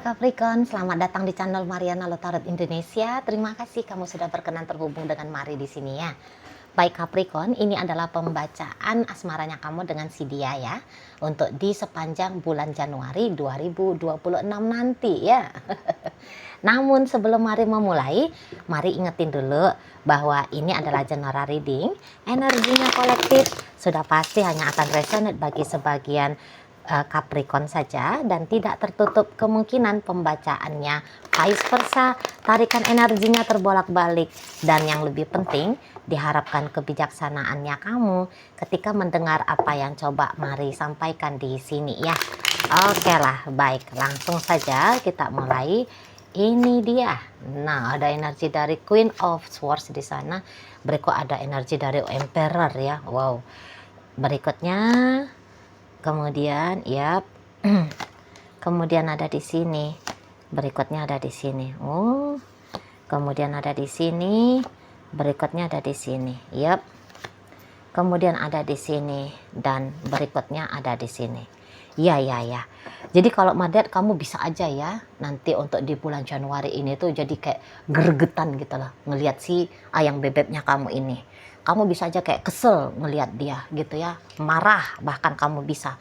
Capricorn, selamat datang di channel Mariana Lotarot Indonesia. Terima kasih kamu sudah berkenan terhubung dengan Mari di sini ya. Baik Capricorn, ini adalah pembacaan asmaranya kamu dengan si dia ya, untuk di sepanjang bulan Januari 2026 nanti ya. Namun sebelum Mari memulai, Mari ingetin dulu bahwa ini adalah general reading, energinya kolektif, sudah pasti hanya akan resonate bagi sebagian Capricorn saja dan tidak tertutup kemungkinan pembacaannya vice versa, tarikan energinya terbolak-balik, dan yang lebih penting diharapkan kebijaksanaannya kamu ketika mendengar apa yang coba Mari sampaikan di sini ya. Oke lah, baik, langsung saja kita mulai. Ini dia. Nah, ada energi dari Queen of Swords di sana. Berikut ada energi dari Emperor ya. Wow. Berikutnya kemudian ya, kemudian ada di sini. Berikutnya ada di sini. Oh. Kemudian ada di sini. Berikutnya ada di sini. Yap. Kemudian ada di sini dan berikutnya ada di sini. Ya. Jadi kalau Madet kamu bisa aja ya nanti untuk di bulan Januari ini tuh jadi kayak gregetan gitu loh ngelihat si ayang bebeknya kamu ini. Kamu bisa aja kayak kesel ngelihat dia gitu ya, marah bahkan kamu bisa.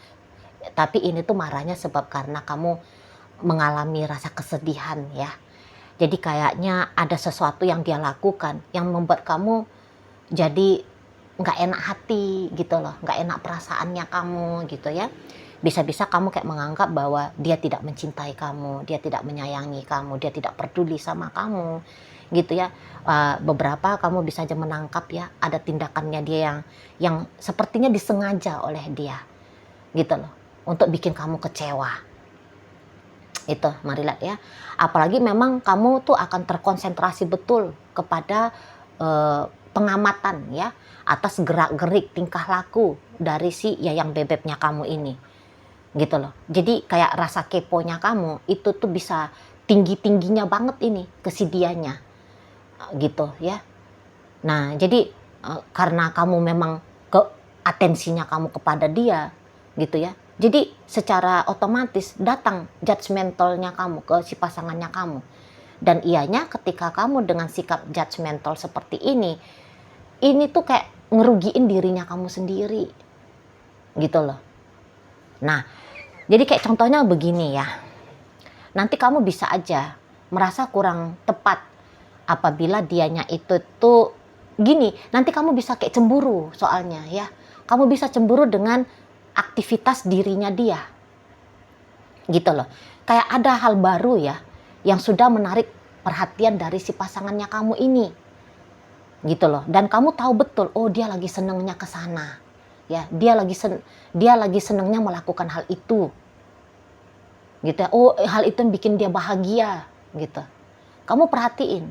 Tapi ini tuh marahnya sebab karena kamu mengalami rasa kesedihan ya. Jadi kayaknya ada sesuatu yang dia lakukan yang membuat kamu jadi nggak enak hati gitu loh, nggak enak perasaannya kamu gitu ya. Bisa-bisa kamu kayak menganggap bahwa dia tidak mencintai kamu, dia tidak menyayangi kamu, dia tidak peduli sama kamu gitu ya. Beberapa kamu bisa aja menangkap ya ada tindakannya dia yang sepertinya disengaja oleh dia gitu loh untuk bikin kamu kecewa. Itu Mari lihat ya, apalagi memang kamu tuh akan terkonsentrasi betul kepada pengamatan ya atas gerak-gerik tingkah laku dari si yayang bebeknya kamu ini gitu loh. Jadi kayak rasa keponya kamu itu tuh bisa tinggi-tingginya banget ini ke si dianya gitu ya. Nah jadi karena kamu memang atensinya kamu kepada dia gitu ya, jadi secara otomatis datang judgmentalnya kamu ke si pasangannya kamu. Dan ianya ketika kamu dengan sikap judgmental seperti ini tuh kayak ngerugiin dirinya kamu sendiri gitu loh. Nah jadi kayak contohnya begini ya, nanti kamu bisa aja merasa kurang tepat apabila dianya itu tuh gini, nanti kamu bisa kayak cemburu soalnya ya. Kamu bisa cemburu dengan aktivitas dirinya dia gitu loh. Kayak ada hal baru ya yang sudah menarik perhatian dari si pasangannya kamu ini gitu loh. Dan kamu tahu betul, oh dia lagi senengnya ke sana ya, dia lagi senengnya melakukan hal itu gitu ya. Oh hal itu yang bikin dia bahagia gitu, kamu perhatiin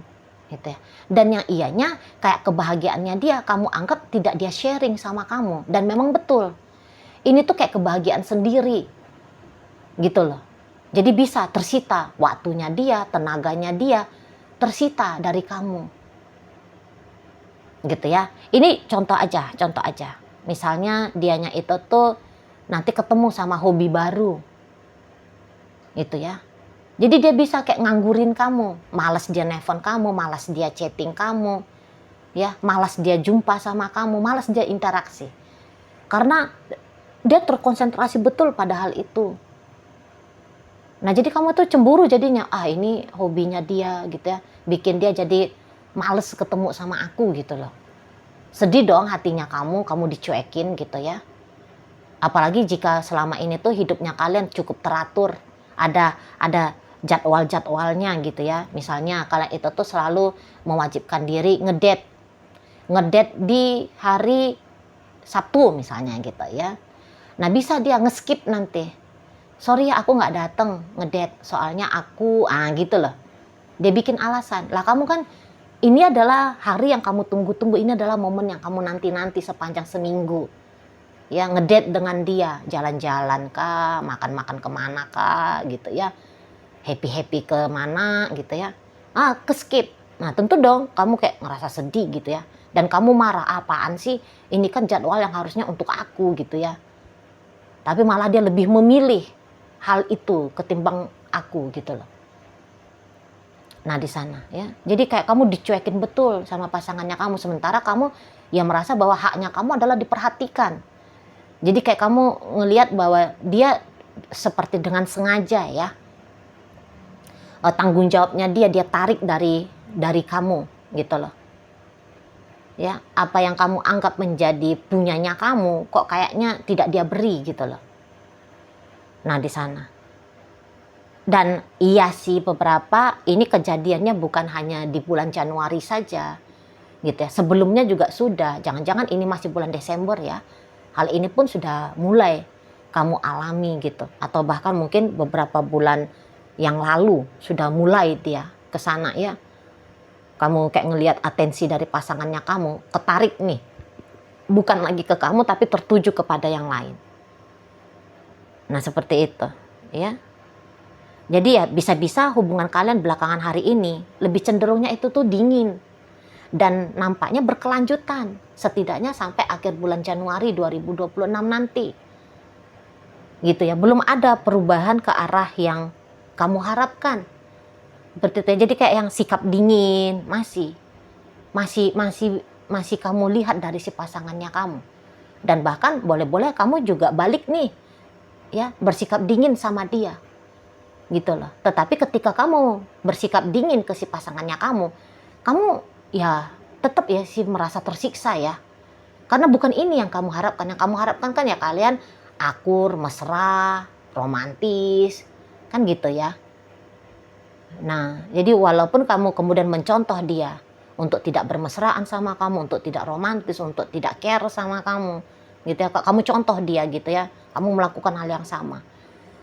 gitu ya. Dan yang ianya kayak kebahagiaannya dia kamu anggap tidak dia sharing sama kamu, dan memang betul ini tuh kayak kebahagiaan sendiri gitu loh. Jadi bisa tersita waktunya dia, tenaganya dia tersita dari kamu gitu ya. Ini contoh aja. Misalnya dianya itu tuh nanti ketemu sama hobi baru gitu ya. Jadi dia bisa kayak nganggurin kamu, malas dia nelfon kamu, malas dia chatting kamu ya, malas dia jumpa sama kamu, malas dia interaksi karena dia terkonsentrasi betul pada hal itu. Nah jadi kamu tuh cemburu jadinya, ini hobinya dia gitu ya, bikin dia jadi males ketemu sama aku gitu loh. Sedih dong hatinya kamu dicuekin gitu ya. Apalagi jika selama ini tuh hidupnya kalian cukup teratur, ada jadwal-jadwalnya gitu ya. Misalnya kalian itu tuh selalu mewajibkan diri ngedate di hari Sabtu misalnya gitu ya. Nah bisa dia ngeskip nanti, sorry ya aku nggak dateng ngedate soalnya aku gitu loh. Dia bikin alasan lah. Kamu kan ini adalah hari yang kamu tunggu-tunggu, ini adalah momen yang kamu nanti-nanti sepanjang seminggu ya, ngedate dengan dia, jalan-jalan kah, makan-makan kemana kah gitu ya, happy-happy kemana gitu ya, keskip. Nah tentu dong kamu kayak ngerasa sedih gitu ya, dan kamu marah, apaan sih ini kan jadwal yang harusnya untuk aku gitu ya. Tapi malah dia lebih memilih hal itu ketimbang aku gitu loh. Nah di sana ya, jadi kayak kamu dicuekin betul sama pasangannya kamu, sementara kamu ya merasa bahwa haknya kamu adalah diperhatikan. Jadi kayak kamu ngelihat bahwa dia seperti dengan sengaja ya, tanggung jawabnya dia tarik dari kamu gitu loh. Ya, apa yang kamu anggap menjadi punyanya kamu, kok kayaknya tidak dia beri gitu loh. Nah di sana. Dan iya sih, beberapa ini kejadiannya bukan hanya di bulan Januari saja gitu ya. Sebelumnya juga sudah, jangan-jangan ini masih bulan Desember ya. Hal ini pun sudah mulai kamu alami gitu. Atau bahkan mungkin beberapa bulan yang lalu sudah mulai dia ke sana ya. Kamu kayak ngelihat atensi dari pasangannya kamu, ketarik nih. Bukan lagi ke kamu tapi tertuju kepada yang lain. Nah seperti itu ya. Jadi ya bisa-bisa hubungan kalian belakangan hari ini lebih cenderungnya itu tuh dingin. Dan nampaknya berkelanjutan. Setidaknya sampai akhir bulan Januari 2026 nanti. Gitu ya, belum ada perubahan ke arah yang kamu harapkan. Jadi kayak yang sikap dingin masih kamu lihat dari si pasangannya kamu. Dan bahkan boleh-boleh kamu juga balik nih. Ya, bersikap dingin sama dia. Gitu loh. Tetapi ketika kamu bersikap dingin ke si pasangannya kamu ya tetap ya sih merasa tersiksa ya. Karena bukan ini yang kamu harapkan. Yang kamu harapkan kan ya kalian akur, mesra, romantis, kan gitu ya. Nah, jadi walaupun kamu kemudian mencontoh dia untuk tidak bermesraan sama kamu, untuk tidak romantis, untuk tidak care sama kamu, gitu ya. Kamu contoh dia gitu ya. Kamu melakukan hal yang sama.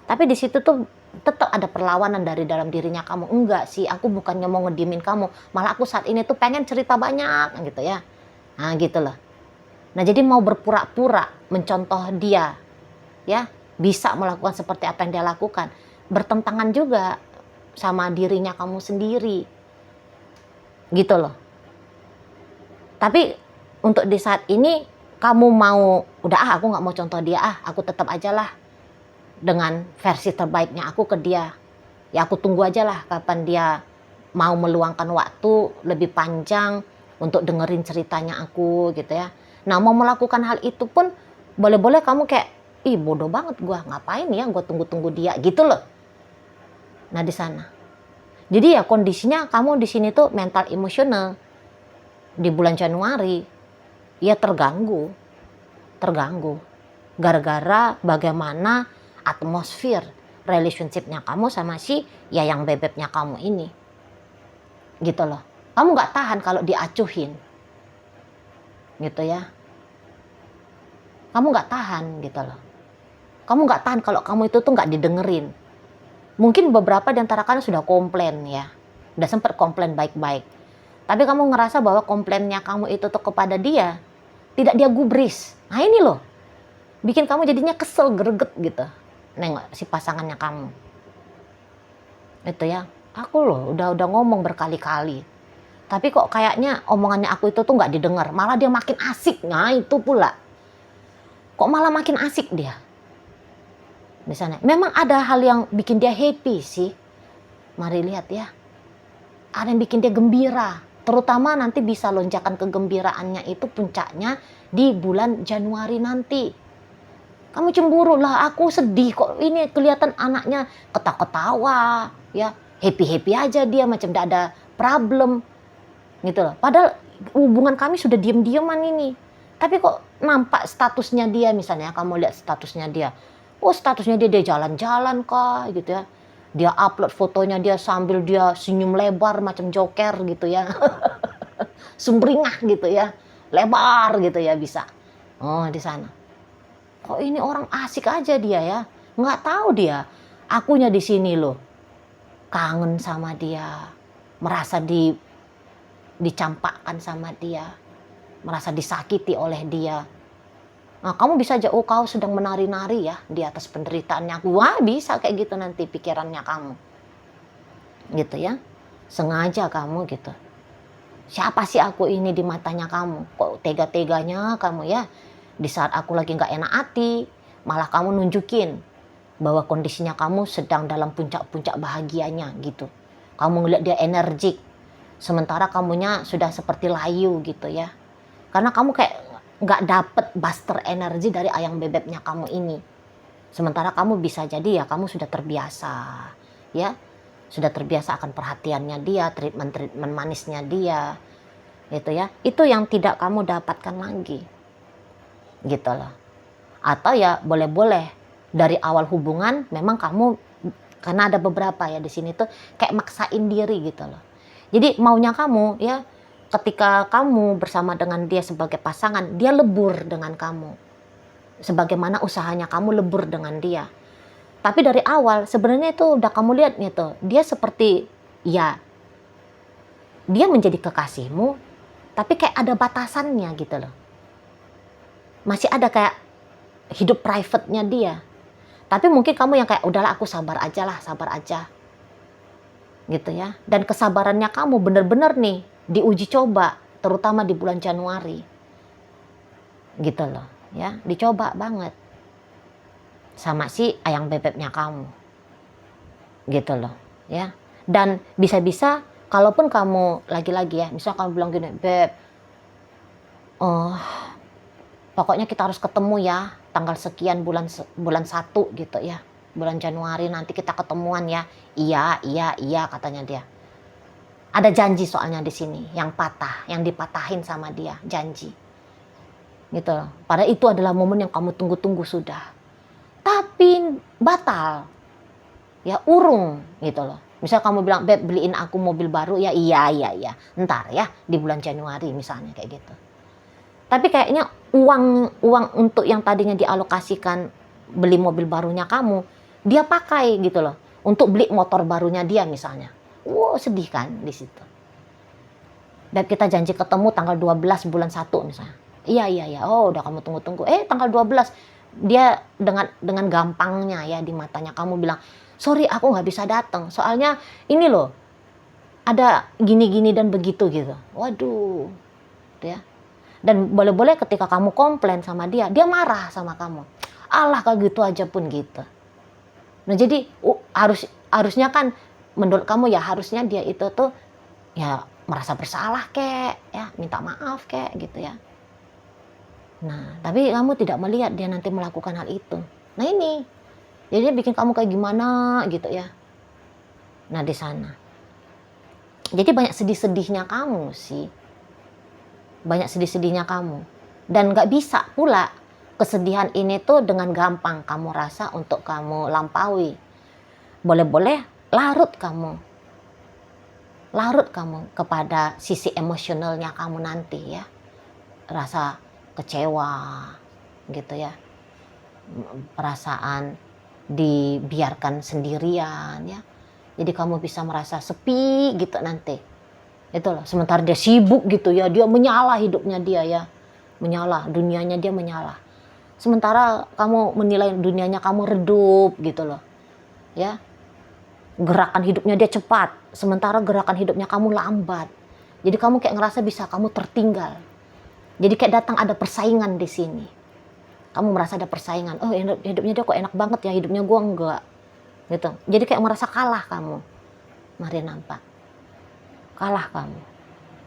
Tapi di situ tuh tetap ada perlawanan dari dalam dirinya kamu. Enggak sih, aku bukannya mau ngediemin kamu, malah aku saat ini tuh pengen cerita banyak gitu ya. Nah gitu loh. Nah jadi mau berpura-pura mencontoh dia ya, bisa melakukan seperti apa yang dia lakukan, bertentangan juga sama dirinya kamu sendiri gitu loh. Tapi untuk di saat ini kamu mau udah aku nggak mau contoh dia, aku tetap aja lah dengan versi terbaiknya aku ke dia. Ya aku tunggu aja lah kapan dia mau meluangkan waktu lebih panjang untuk dengerin ceritanya aku gitu ya. Nah mau melakukan hal itu pun boleh-boleh kamu kayak, ih bodoh banget gua, ngapain ya gua tunggu-tunggu dia gitu loh. Nah di sana. Jadi ya kondisinya kamu di sini tuh mental emosional di bulan Januari ya terganggu gara-gara bagaimana atmosfer relationship-nya kamu sama si yayang bebeknya kamu ini gitu loh. Kamu gak tahan kalau diacuhin gitu ya, kamu gak tahan gitu loh. Kamu gak tahan kalau kamu itu tuh gak didengerin. Mungkin beberapa di antara kalian sudah komplain ya, udah sempat komplain baik-baik, tapi kamu ngerasa bahwa komplainnya kamu itu tuh kepada dia tidak dia gubris. Nah ini loh bikin kamu jadinya kesel, greget gitu nengok si pasangannya kamu itu ya. Aku loh udah ngomong berkali-kali, tapi kok kayaknya omongannya aku itu tuh nggak didengar, malah dia makin asik. Nah itu pula kok malah makin asik dia di sana. Memang ada hal yang bikin dia happy sih, mari lihat ya, ada yang bikin dia gembira, terutama nanti bisa lonjakan kegembiraannya itu puncaknya di bulan Januari nanti. Kamu cemburu lah, aku sedih kok ini kelihatan anaknya ketawa-ketawa ya, happy-happy aja dia, macam tidak ada problem gitu loh. Padahal hubungan kami sudah diem-dieman ini, tapi kok nampak statusnya dia, misalnya kamu lihat statusnya dia, statusnya dia jalan-jalan kah gitu ya, dia upload fotonya dia sambil dia senyum lebar macam joker gitu ya sumringah gitu ya, lebar gitu ya bisa. Oh di sana kok ini orang asik aja dia ya, nggak tahu dia akunya di sini loh kangen sama dia, merasa dicampakkan sama dia, merasa disakiti oleh dia. Nah kamu bisa aja, kau sedang menari-nari ya di atas penderitaannya aku. Wah bisa kayak gitu nanti pikirannya kamu gitu ya, sengaja kamu gitu. Siapa sih aku ini di matanya kamu, kok tega-teganya kamu ya, di saat aku lagi nggak enak hati malah kamu nunjukin bahwa kondisinya kamu sedang dalam puncak-puncak bahagianya gitu. Kamu ngeliat dia energik, sementara kamunya sudah seperti layu gitu ya. Karena kamu kayak nggak dapet buster energi dari ayam bebeknya kamu ini. Sementara kamu bisa jadi ya kamu sudah terbiasa ya. Sudah terbiasa akan perhatiannya dia, treatment manisnya dia. Gitu ya. Itu yang tidak kamu dapatkan lagi. Gitu loh. Atau ya boleh-boleh dari awal hubungan memang kamu, karena ada beberapa ya di sini tuh kayak maksain diri gitu loh. Jadi maunya kamu ya ketika kamu bersama dengan dia sebagai pasangan, dia lebur dengan kamu. Sebagaimana usahanya kamu lebur dengan dia. Tapi dari awal sebenarnya itu udah kamu lihat gitu, dia seperti ya dia menjadi kekasihmu, tapi kayak ada batasannya gitu loh. Masih ada kayak hidup private-nya dia. Tapi mungkin kamu yang kayak udahlah aku sabar aja lah, sabar aja. Gitu ya. Dan kesabarannya kamu bener-bener nih diuji coba, terutama di bulan Januari. Gitu loh, ya, dicoba banget. Sama si ayang bebeknya kamu. Gitu loh, ya. Dan bisa-bisa kalaupun kamu lagi-lagi ya, misal kamu bilang gini, "Beb, pokoknya kita harus ketemu ya, tanggal sekian bulan 1 gitu ya. Bulan Januari nanti kita ketemuan ya." Iya katanya dia. Ada janji soalnya di sini yang patah, yang dipatahin sama dia, janji. Gitu loh. Padahal itu adalah momen yang kamu tunggu-tunggu sudah. Tapi batal. Ya urung gitu loh. Misal kamu bilang, "Beb, beliin aku mobil baru ya." Iya. Ntar ya di bulan Januari misalnya kayak gitu. Tapi kayaknya uang untuk yang tadinya dialokasikan beli mobil barunya kamu, dia pakai gitu loh untuk beli motor barunya dia misalnya. Wow, sedih kan di situ. Dan kita janji ketemu tanggal 12 bulan 1 misalnya. Iya. Oh, udah kamu tunggu-tunggu. Tanggal 12 dia dengan gampangnya ya di matanya kamu bilang, "Sorry, aku nggak bisa datang. Soalnya ini loh, ada gini-gini dan begitu," gitu. Waduh. Ya. Dan boleh-boleh ketika kamu komplain sama dia marah sama kamu. "Alah, kayak gitu aja pun," gitu. Nah, jadi harusnya kan menurut kamu ya harusnya dia itu tuh ya merasa bersalah kek, ya minta maaf kek gitu ya. Nah, tapi kamu tidak melihat dia nanti melakukan hal itu. Nah ini, jadi bikin kamu kayak gimana gitu ya. Nah di sana. Jadi banyak sedih-sedihnya kamu sih. Banyak sedih-sedihnya kamu. Dan gak bisa pula kesedihan ini tuh dengan gampang kamu rasa untuk kamu lampaui. Boleh-boleh larut kamu kepada sisi emosionalnya kamu nanti ya. Rasa kecewa gitu ya, perasaan dibiarkan sendirian ya, jadi kamu bisa merasa sepi gitu nanti itu loh. Sementara dia sibuk gitu ya, dia menyala hidupnya dia ya, menyala dunianya dia menyala, sementara kamu menilai dunianya kamu redup gitu loh ya. Gerakan hidupnya dia cepat, sementara gerakan hidupnya kamu lambat, jadi kamu kayak ngerasa bisa kamu tertinggal. Jadi kayak datang ada persaingan di sini. Kamu merasa ada persaingan. Oh, hidupnya dia kok enak banget ya, hidupnya gua enggak. Gitu. Jadi kayak merasa kalah kamu. Mari nampak. Kalah kamu.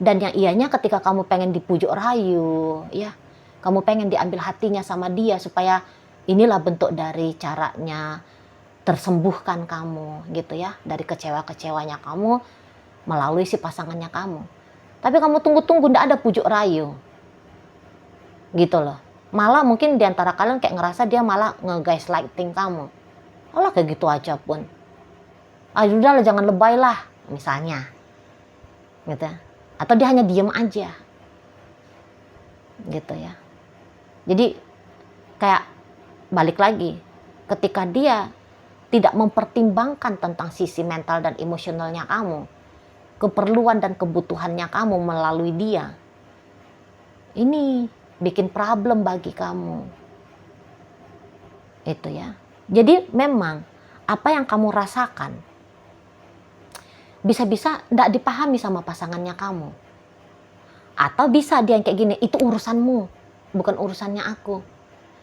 Dan yang ianya ketika kamu pengen dipujuk rayu, ya. Kamu pengen diambil hatinya sama dia supaya inilah bentuk dari caranya tersembuhkan kamu gitu ya, dari kecewa-kecewanya kamu melalui si pasangannya kamu. Tapi kamu tunggu-tunggu ndak ada pujuk rayu. Gitu loh. Malah mungkin diantara kalian kayak ngerasa dia malah nge-gaslighting kamu. Alah kayak gitu aja pun. Udah lah jangan lebay lah misalnya. Gitu ya. Atau dia hanya diem aja. Gitu ya. Jadi kayak balik lagi. Ketika dia tidak mempertimbangkan tentang sisi mental dan emosionalnya kamu. Keperluan dan kebutuhannya kamu melalui dia. Ini bikin problem bagi kamu. Itu ya. Jadi memang apa yang kamu rasakan bisa-bisa tidak dipahami sama pasangannya kamu. Atau bisa dia yang kayak gini, itu urusanmu, bukan urusannya aku.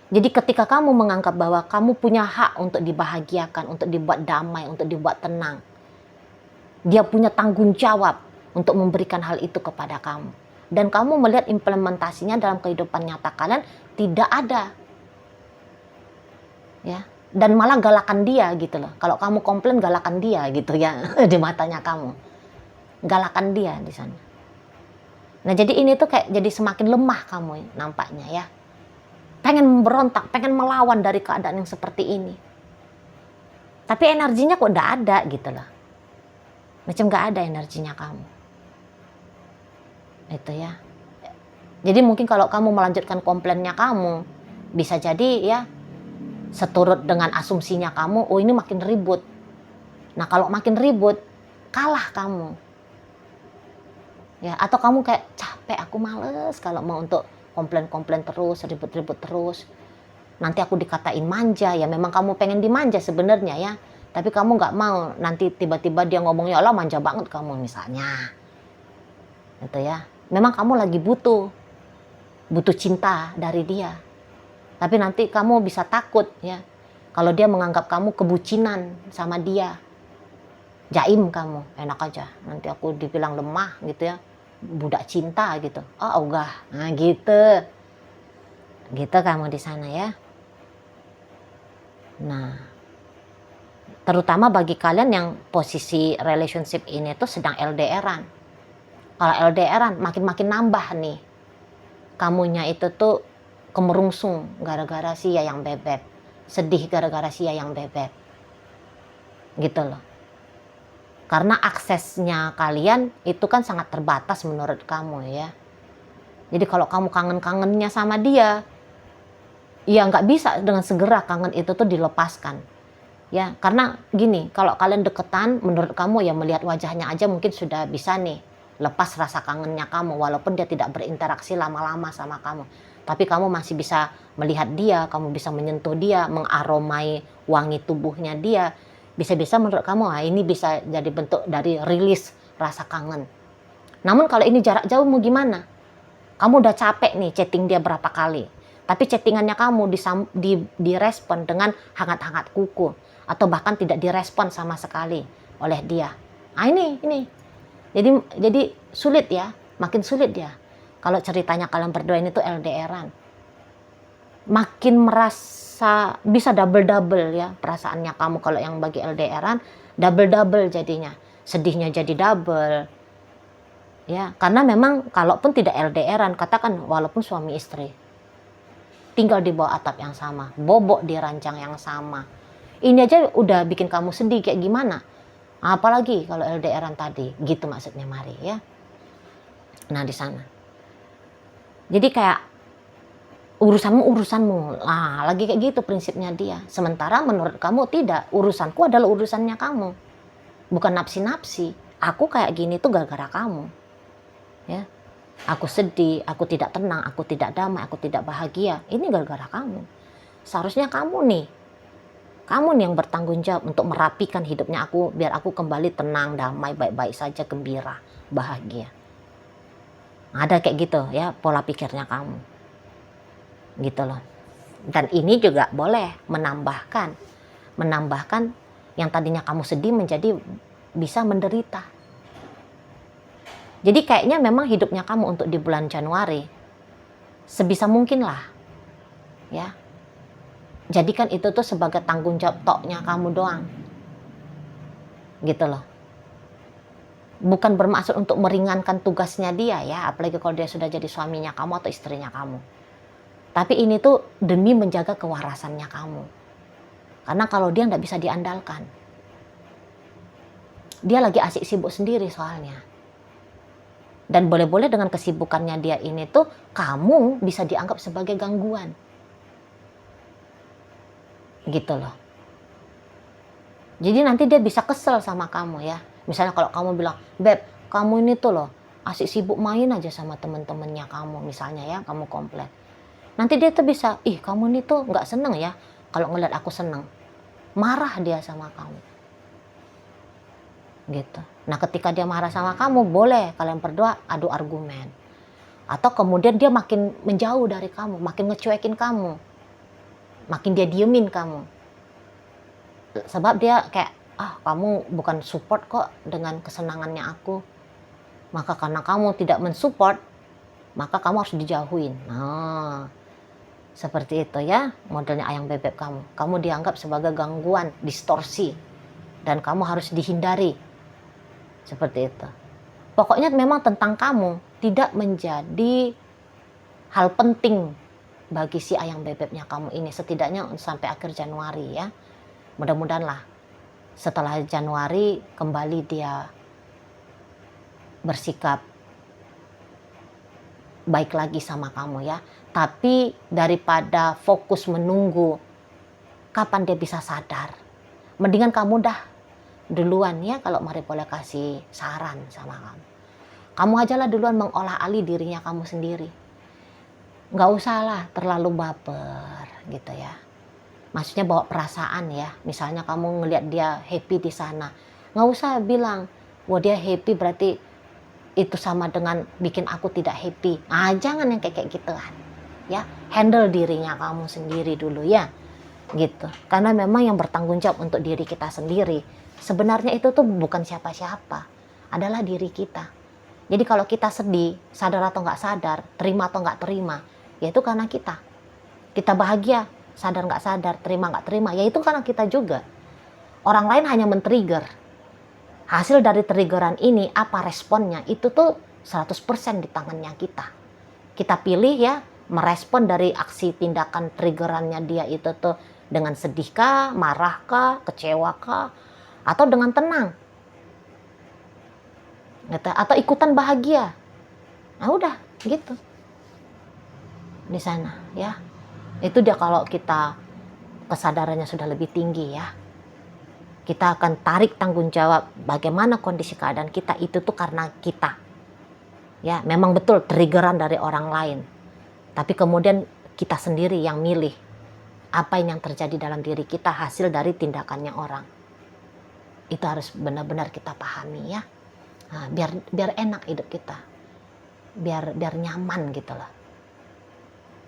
Jadi ketika kamu menganggap bahwa kamu punya hak untuk dibahagiakan, untuk dibuat damai, untuk dibuat tenang, dia punya tanggung jawab untuk memberikan hal itu kepada kamu. Dan kamu melihat implementasinya dalam kehidupan nyata kalian tidak ada. Ya, dan malah galakan dia gitu loh. Kalau kamu komplain, galakan dia gitu ya di matanya kamu. Galakan dia di sana. Nah, jadi ini tuh kayak jadi semakin lemah kamu nampaknya ya. Pengen memberontak, pengen melawan dari keadaan yang seperti ini. Tapi energinya kok udah ada gitu loh. Macam gak ada energinya kamu. Itu ya. Jadi mungkin kalau kamu melanjutkan komplainnya kamu, bisa jadi ya seturut dengan asumsinya kamu, oh ini makin ribut. Nah kalau makin ribut, kalah kamu. Ya, atau kamu kayak capek, aku males kalau mau untuk komplain-komplain terus, ribut-ribut terus. Nanti aku dikatain manja, ya memang kamu pengen dimanja sebenarnya ya. Tapi kamu nggak mau, nanti tiba-tiba dia ngomongnya, Allah manja banget kamu misalnya. Gitu ya. Memang kamu lagi butuh cinta dari dia. Tapi nanti kamu bisa takut ya. Kalau dia menganggap kamu kebucinan sama dia. Jaim kamu, enak aja. Nanti aku dibilang lemah gitu ya. Budak cinta gitu. Oh ogah. Nah gitu. Gitu kamu di sana ya. Nah, terutama bagi kalian yang posisi relationship ini tuh sedang LDRan. Kalau LDRan makin-makin nambah nih. Kamunya itu tuh kemerungsung gara-gara si Yayang Bebek. Sedih gara-gara si Yayang Bebek. Gitu loh. Karena aksesnya kalian itu kan sangat terbatas menurut kamu ya. Jadi kalau kamu kangen-kangennya sama dia, ya nggak bisa dengan segera kangen itu tuh dilepaskan. Ya, karena gini, kalau kalian deketan, menurut kamu ya melihat wajahnya aja mungkin sudah bisa nih lepas rasa kangennya kamu, walaupun dia tidak berinteraksi lama-lama sama kamu. Tapi kamu masih bisa melihat dia, kamu bisa menyentuh dia, mengaromai wangi tubuhnya dia. Bisa-bisa menurut kamu, ini bisa jadi bentuk dari rilis rasa kangen. Namun kalau ini jarak jauh mau gimana? Kamu udah capek nih chatting dia berapa kali. Tapi chattingannya kamu direspon dengan hangat-hangat kuku. Atau bahkan tidak direspon sama sekali oleh dia. Nah ini. Jadi sulit ya, makin sulit ya. Kalau ceritanya kalian berdua ini tuh LDRan. Makin merasa bisa double-double ya perasaannya kamu kalau yang bagi LDRan. Double-double jadinya. Sedihnya jadi double. Ya, karena memang kalaupun tidak LDRan, katakan walaupun suami istri. Tinggal di bawah atap yang sama. Bobok di ranjang yang sama. Ini aja udah bikin kamu sedih kayak gimana. Apalagi kalau LDRan tadi, gitu maksudnya Mari ya. Nah di sana. Jadi kayak urusanmu. Nah, lagi kayak gitu prinsipnya dia. Sementara menurut kamu tidak, urusanku adalah urusannya kamu. Bukan napsi-napsi. Aku kayak gini tuh gara-gara kamu. Ya. Aku sedih, aku tidak tenang, aku tidak damai, aku tidak bahagia. Ini gara-gara kamu. Seharusnya kamu nih yang bertanggung jawab untuk merapikan hidupnya aku, biar aku kembali tenang, damai, baik-baik saja, gembira, bahagia. Ada kayak gitu ya pola pikirnya kamu. Gitu loh. Dan ini juga boleh menambahkan yang tadinya kamu sedih menjadi bisa menderita. Jadi kayaknya memang hidupnya kamu untuk di bulan Januari sebisa mungkin lah ya. Jadikan itu tuh sebagai tanggung jawab toknya kamu doang. Gitu loh. Bukan bermaksud untuk meringankan tugasnya dia ya, apalagi kalau dia sudah jadi suaminya kamu atau istrinya kamu. Tapi ini tuh demi menjaga kewarasannya kamu. Karena kalau dia nggak bisa diandalkan. Dia lagi asik sibuk sendiri soalnya. Dan boleh-boleh dengan kesibukannya dia ini tuh, kamu bisa dianggap sebagai gangguan. Gitu loh. Jadi nanti dia bisa kesel sama kamu ya. Misalnya kalau kamu bilang, Beb, kamu ini tuh loh, asik sibuk main aja sama temen-temennya kamu. Misalnya ya, kamu komplain. Nanti dia tuh bisa, kamu ini tuh gak seneng ya kalau ngeliat aku seneng. Marah dia sama kamu. Gitu. Nah ketika dia marah sama kamu, boleh kalian berdua adu argumen. Atau kemudian dia makin menjauh dari kamu, makin ngecuekin kamu. makin dia diemin kamu. Sebab dia kayak, kamu bukan support kok dengan kesenangannya aku. Maka karena kamu tidak mensupport, maka kamu harus dijauhin. Nah, seperti itu ya modelnya ayam bebek kamu. Kamu dianggap sebagai gangguan, distorsi, dan kamu harus dihindari. Seperti itu. Pokoknya memang tentang kamu tidak menjadi hal penting bagi si ayam bebeknya kamu ini, setidaknya sampai akhir Januari ya. Mudah-mudahan lah setelah Januari kembali dia bersikap baik lagi sama kamu ya. Tapi daripada fokus menunggu kapan dia bisa sadar, mendingan kamu dah duluan ya, kalau Mari boleh kasih saran sama kamu. Kamu aja lah duluan mengolah alih dirinya kamu sendiri. Nggak usah lah terlalu baper gitu ya. Maksudnya bawa perasaan ya. Misalnya kamu ngelihat dia happy di sana, nggak usah bilang, wah dia happy berarti itu sama dengan bikin aku tidak happy. Jangan yang kayak gituan ya. Handle dirinya kamu sendiri dulu ya, gitu. Karena memang yang bertanggung jawab untuk diri kita sendiri sebenarnya itu tuh bukan siapa-siapa, adalah diri kita. Jadi kalau kita sedih, sadar atau nggak sadar, terima atau nggak terima, ya itu karena kita. Kita bahagia, sadar nggak sadar, terima nggak terima, ya itu karena kita juga. Orang lain hanya men-trigger. Hasil dari triggeran ini, apa responnya, itu tuh 100% di tangannya kita. Kita pilih ya, merespon dari aksi tindakan triggerannya dia itu tuh dengan sedihkah, marahkah, kecewakah, atau dengan tenang, atau ikutan bahagia. Nah udah gitu di sana ya. Itu dia kalau kita kesadarannya sudah lebih tinggi ya. Kita akan tarik tanggung jawab bagaimana kondisi keadaan kita itu tuh karena kita. Ya, memang betul triggeran dari orang lain. Tapi kemudian kita sendiri yang milih apa yang terjadi dalam diri kita hasil dari tindakannya orang. Itu harus benar-benar kita pahami ya. Nah, biar enak hidup kita. Biar nyaman gitu loh.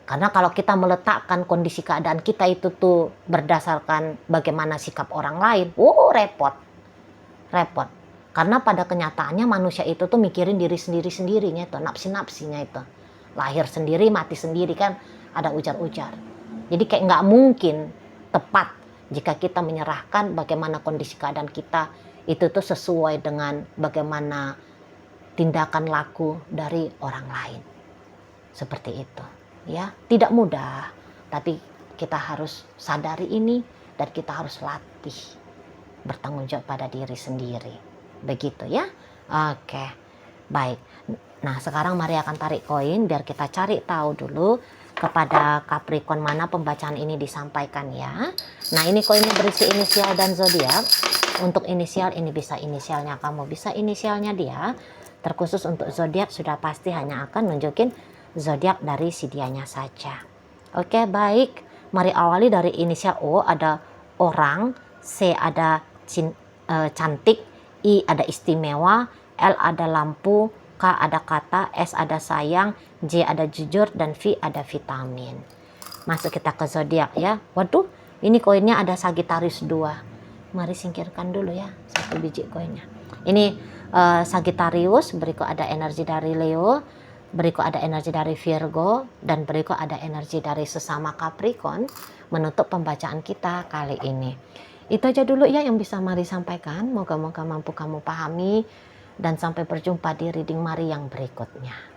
Karena kalau kita meletakkan kondisi keadaan kita itu tuh berdasarkan bagaimana sikap orang lain, repot. Karena pada kenyataannya manusia itu tuh mikirin diri sendiri-sendirinya itu, nafsi-nafsinya itu. Lahir sendiri, mati sendiri kan, ada ujar-ujar. Jadi kayak nggak mungkin tepat jika kita menyerahkan bagaimana kondisi keadaan kita itu tuh sesuai dengan bagaimana tindakan laku dari orang lain. Seperti itu. Ya, tidak mudah, tapi kita harus sadari ini dan kita harus latih bertanggung jawab pada diri sendiri. Begitu ya. Oke. Baik. Nah, sekarang mari akan tarik koin biar kita cari tahu dulu kepada Capricorn mana pembacaan ini disampaikan ya. Nah, ini koinnya berisi inisial dan zodiak. Untuk inisial ini bisa inisialnya kamu, bisa inisialnya dia. Terkhusus untuk zodiak sudah pasti hanya akan nunjukin zodiak dari si dianya saja. Oke, baik. Mari awali dari inisial O, ada orang, C ada cantik, I ada istimewa, L ada lampu, K ada kata, S ada sayang, J ada jujur, dan V ada vitamin. Masuk kita ke zodiak ya. Waduh, ini koinnya ada Sagittarius 2. Mari singkirkan dulu ya satu biji koinnya. Ini Sagittarius, berikut ada energi dari Leo, berikut ada energi dari Virgo, dan berikut ada energi dari sesama Capricorn menutup pembacaan kita kali ini. Itu aja dulu ya yang bisa Mari sampaikan. Moga-moga mampu kamu pahami dan sampai berjumpa di reading Mari yang berikutnya.